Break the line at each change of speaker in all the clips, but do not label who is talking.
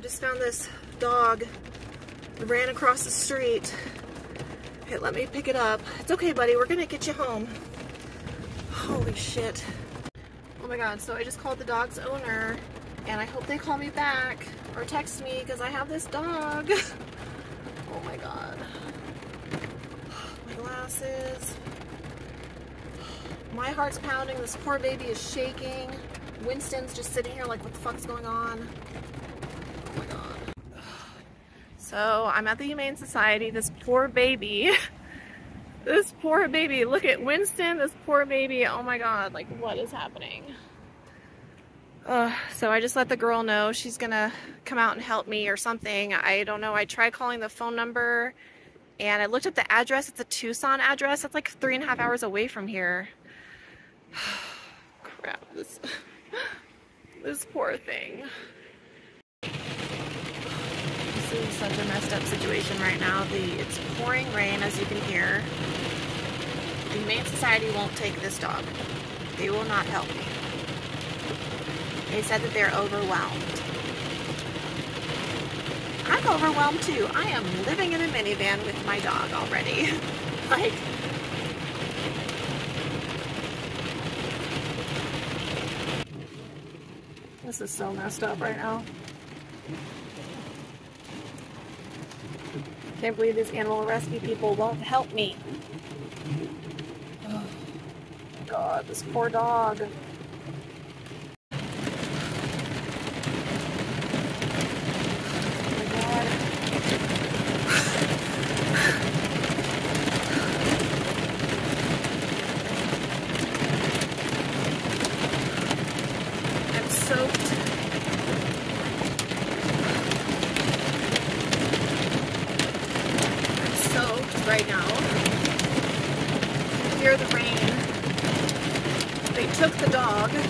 just found this dog. It ran across the street. Okay, let me pick it up. It's okay, buddy. We're gonna get you home. Holy shit. Oh my god, so I just called the dog's owner, and I hope they call me back or text me because I have this dog. Oh my god. My glasses. My heart's pounding. This poor baby is shaking. Winston's just sitting here like, what the fuck's going on? Oh my god. So I'm at the Humane Society. This poor baby. This poor baby. Look at Winston. This poor baby. Oh my god. Like, what is happening? So I just let the girl know she's gonna come out and help me or something. I don't know. I tried calling the phone number and I looked up the address. It's a Tucson address. That's like 3.5 hours away from here. Crap. This poor thing. This is such a messed up situation right now. It's pouring rain, as you can hear. The Humane Society won't take this dog. They will not help me. They said that they're overwhelmed. I'm overwhelmed too. I am living in a minivan with my dog already. Like, this is so messed up right now. Can't believe these animal rescue people won't help me. Oh, God, this poor dog. Right now. You hear the rain. They took the dog. If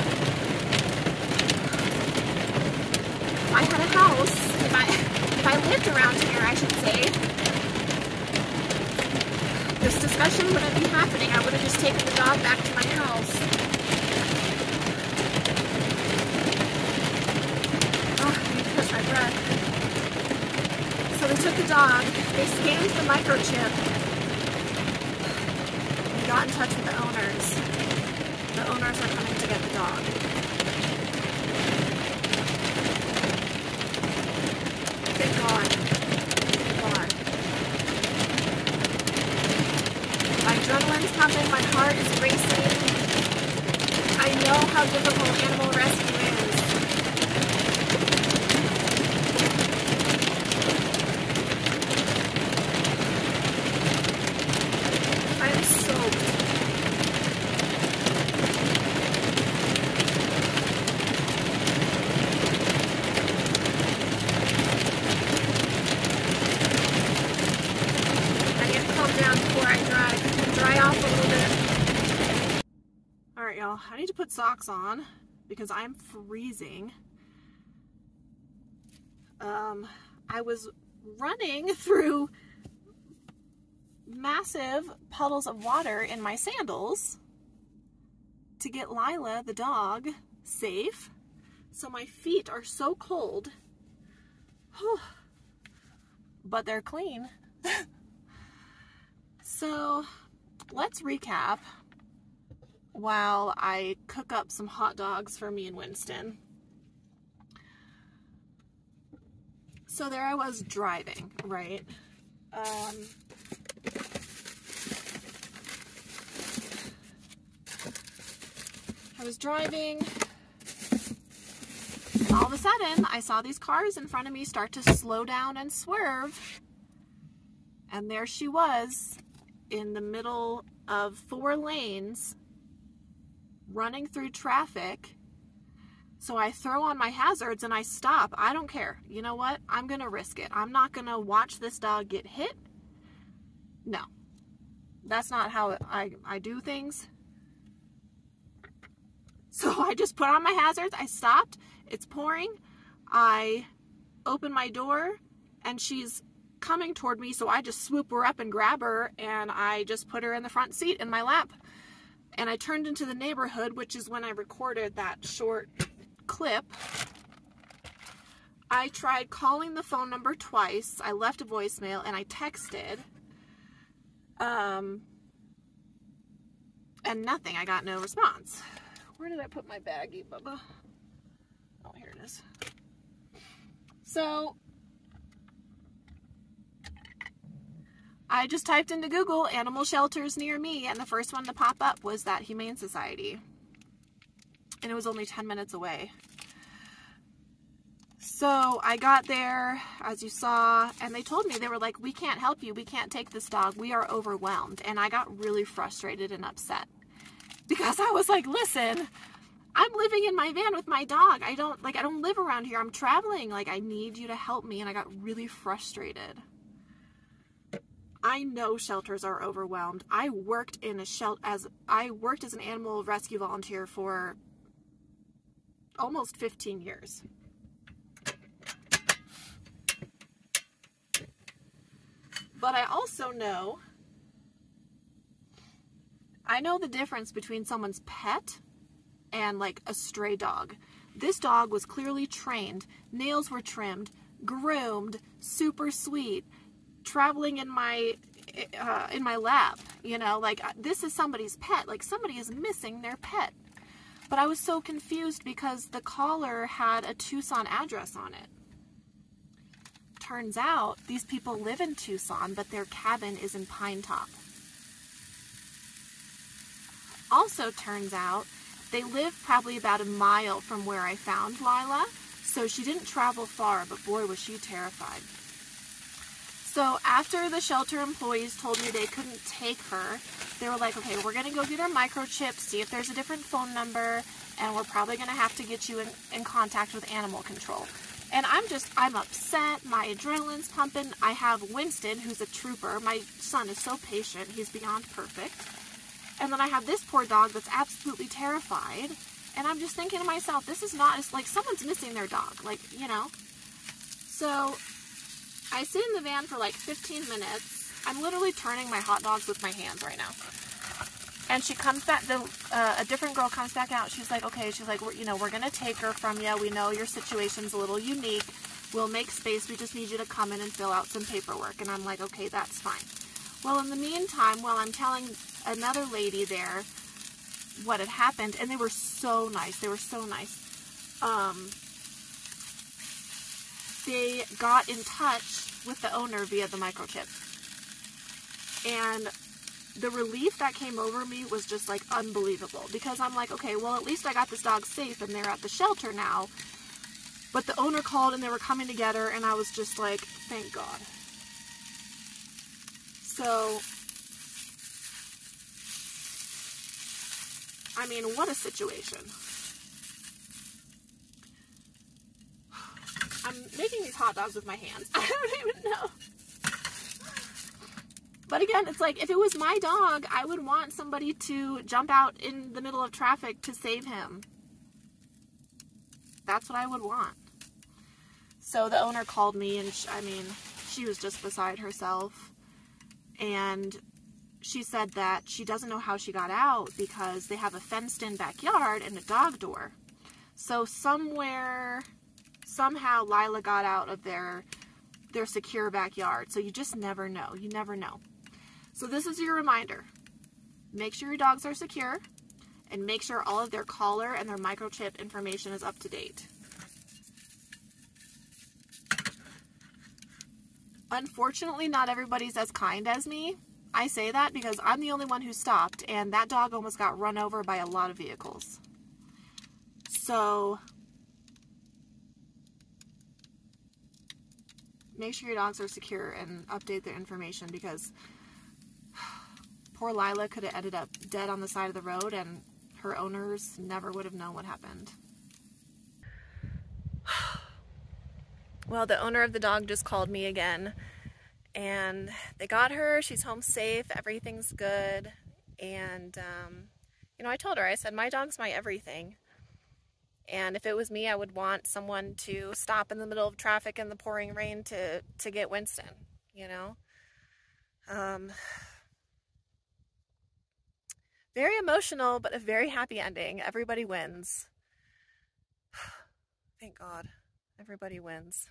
I had a house, if I lived around here, I should say, this discussion wouldn't be happening. I would have just taken the dog back to my house. Oh, I need to catch my breath. So they took the dog, they scanned the microchip, and got in touch with the owners. The owners are coming to get the dog. Thank God. Thank God. My adrenaline's pumping, my heart is racing. I know how difficult animal rescue is. I need to put socks on because I'm freezing. I was running through massive puddles of water in my sandals to get Lila, the dog, safe. So my feet are so cold. But they're clean. So let's recap while I cook up some hot dogs for me and Winston. So there I was driving, right? I was driving, and all of a sudden I saw these cars in front of me start to slow down and swerve, and there she was in the middle of 4 lanes running through traffic. So I throw on my hazards and I stop. I don't care. You know what? I'm going to risk it. I'm not going to watch this dog get hit. No. That's not how I do things. So I just put on my hazards. I stopped. It's pouring. I open my door and she's coming toward me. So I just swoop her up and grab her and I just put her in the front seat in my lap. And I turned into the neighborhood, which is when I recorded that short clip. I tried calling the phone number twice. I left a voicemail and I texted. And nothing. I got no response. Where did I put my baggie, Bubba? Oh, here it is. So I just typed into Google animal shelters near me, and the first one to pop up was that Humane Society. And it was only 10 minutes away. So I got there, as you saw, and they told me, they were like, we can't help you. We can't take this dog. We are overwhelmed. And I got really frustrated and upset because I was like, listen, I'm living in my van with my dog. I don't live around here. I'm traveling. Like, I need you to help me. And I got really frustrated. I know shelters are overwhelmed. I worked in a shelter as an animal rescue volunteer for almost 15 years. But I also know, the difference between someone's pet and like a stray dog. This dog was clearly trained, nails were trimmed, groomed, super sweet, traveling in my lap, you know, like this is somebody's pet, like somebody is missing their pet. But I was so confused because the collar had a Tucson address on it. Turns out these people live in Tucson, but their cabin is in Pine Top. Also turns out they live probably about a mile from where I found Lila, so she didn't travel far, but boy was she terrified. So after the shelter employees told me they couldn't take her, they were like, okay, we're going to go get her microchip, see if there's a different phone number, and we're probably going to have to get you in contact with animal control. And I'm upset, my adrenaline's pumping. I have Winston, who's a trooper. My son is so patient, he's beyond perfect. And then I have this poor dog that's absolutely terrified. And I'm just thinking to myself, this is not, it's like someone's missing their dog, like, you know. So I sit in the van for like 15 minutes. I'm literally turning my hot dogs with my hands right now. And she comes back, a different girl comes back out. She's like, okay, she's like, we're going to take her from you. We know your situation's a little unique. We'll make space. We just need you to come in and fill out some paperwork. And I'm like, okay, that's fine. Well, in the meantime, while I'm telling another lady there what had happened, and they were so nice. They were so nice. They got in touch with the owner via the microchip. And the relief that came over me was just like unbelievable, because I'm like, okay, well, at least I got this dog safe and they're at the shelter now. But the owner called and they were coming to get her, and I was just like, thank God. So, I mean, what a situation. I'm making these hot dogs with my hands. I don't even know. But again, it's like, if it was my dog, I would want somebody to jump out in the middle of traffic to save him. That's what I would want. So the owner called me, and she was just beside herself. And she said that she doesn't know how she got out because they have a fenced-in backyard and a dog door. So somehow Lila got out of their secure backyard. So you just never know. You never know. So this is your reminder. Make sure your dogs are secure, and make sure all of their collar and their microchip information is up to date. Unfortunately, not everybody's as kind as me. I say that because I'm the only one who stopped, and that dog almost got run over by a lot of vehicles. So make sure your dogs are secure and update their information, because poor Lila could have ended up dead on the side of the road, and her owners never would have known what happened. Well, the owner of the dog just called me again, and they got her. She's home safe. Everything's good. And, I told her, I said, my dog's my everything. And if it was me, I would want someone to stop in the middle of traffic in the pouring rain to get Winston, Very emotional, but a very happy ending. Everybody wins. Thank God. Everybody wins.